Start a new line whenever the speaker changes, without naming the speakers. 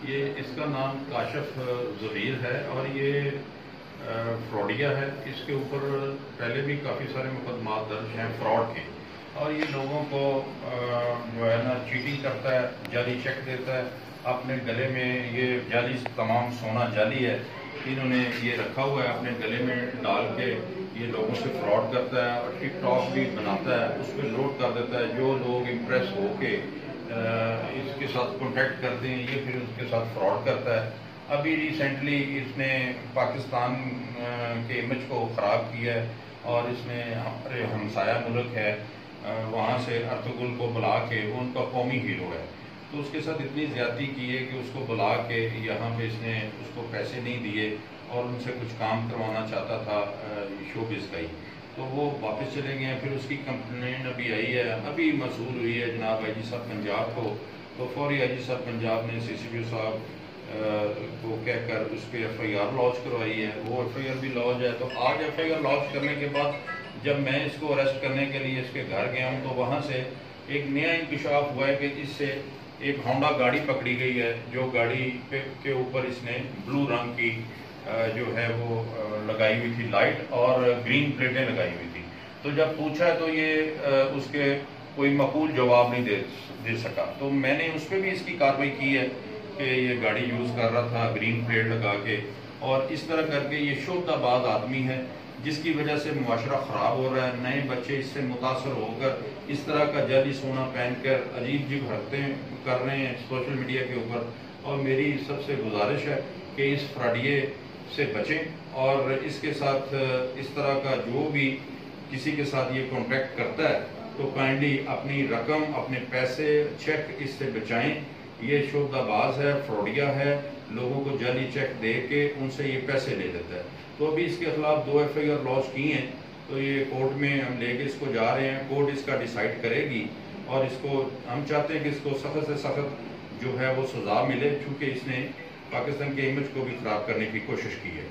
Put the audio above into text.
یہ اس کا نام کاشف ضمیر ہے اور یہ فراڈیا ہے. اس کے اوپر پہلے بھی کافی سارے مقدمات درج ہیں فراڈ کے، اور یہ لوگوں کو جو ہے نا چیٹنگ کرتا ہے، جعلی چیک دیتا ہے. اپنے گلے میں یہ جعلی تمام سونا جعلی ہے، انہوں نے یہ رکھا ہوا ہے اپنے گلے میں ڈال کے یہ لوگوں سے فراڈ کرتا ہے، اور ٹک ٹاک بھی بناتا ہے، اس پہ لوڈ کر دیتا ہے. جو لوگ امپریس ہو کے اس کے ساتھ کانٹیکٹ کرتے ہیں یہ پھر اس کے ساتھ فراڈ کرتا ہے. ابھی ریسنٹلی اس نے پاکستان کے امیج کو خراب کیا ہے، اور اس نے ہمارے ہمسایہ ملک ہے وہاں سے ارطغرل کو بلا کے، وہ ان کا قومی ہیرو ہے، تو اس کے ساتھ اتنی زیادتی کی ہے کہ اس کو بلا کے یہاں پہ اس نے اس کو پیسے نہیں دیے اور ان سے کچھ کام کروانا چاہتا تھا شوبز کا ہی، تو وہ واپس چلے گئے ہیں. پھر اس کی کمپلین ابھی آئی ہے، ابھی موصول ہوئی ہے جناب آئی جی صاحب پنجاب کو، تو فوری آئی جی صاحب پنجاب نے سی سی پی او صاحب کو کہہ کر اس پہ ایف آئی آر لانچ کروائی ہے. وہ ایف آئی آر بھی لانچ ہے. تو آج ایف آئی آر لانچ کرنے کے بعد جب میں اس کو اریسٹ کرنے کے لیے اس کے گھر گیا ہوں، تو وہاں سے ایک نیا انکشاف ہوا ہے کہ اس سے ایک ہونڈا گاڑی پکڑی گئی ہے، جو گاڑی کے اوپر اس نے بلو رنگ کی جو ہے وہ لگائی ہوئی تھی لائٹ، اور گرین پلیٹیں لگائی ہوئی تھی. تو جب پوچھا تو یہ اس کے کوئی معقول جواب نہیں دے سکا. تو میں نے اس پہ بھی اس کی کارروائی کی ہے کہ یہ گاڑی یوز کر رہا تھا گرین پلیٹ لگا کے، اور اس طرح کر کے یہ شعبہ باز آدمی ہے جس کی وجہ سے معاشرہ خراب ہو رہا ہے. نئے بچے اس سے متاثر ہو کر اس طرح کا جعلی سونا پہن کر عجیب عجیب حرکتیں کر رہے ہیں سوشل میڈیا کے اوپر. اور میری سب سے گزارش ہے کہ اس فراڈیے سے بچیں، اور اس کے ساتھ اس طرح کا جو بھی کسی کے ساتھ یہ کانٹیکٹ کرتا ہے تو کائنڈلی اپنی رقم، اپنے پیسے، چیک اس سے بچائیں. یہ شعبہ باز ہے، فراڈیا ہے، لوگوں کو جعلی چیک دے کے ان سے یہ پیسے لے لیتا ہے. تو ابھی اس کے خلاف 2 ایف آئی آر لانچ کی ہیں، تو یہ کورٹ میں ہم لے کے اس کو جا رہے ہیں. کورٹ اس کا ڈیسائیڈ کرے گی، اور اس کو ہم چاہتے ہیں کہ اس کو سخت سے سخت جو ہے وہ سزا ملے، چونکہ اس نے پاکستان کے امیج کو بھی خراب کرنے کی کوشش کی ہے.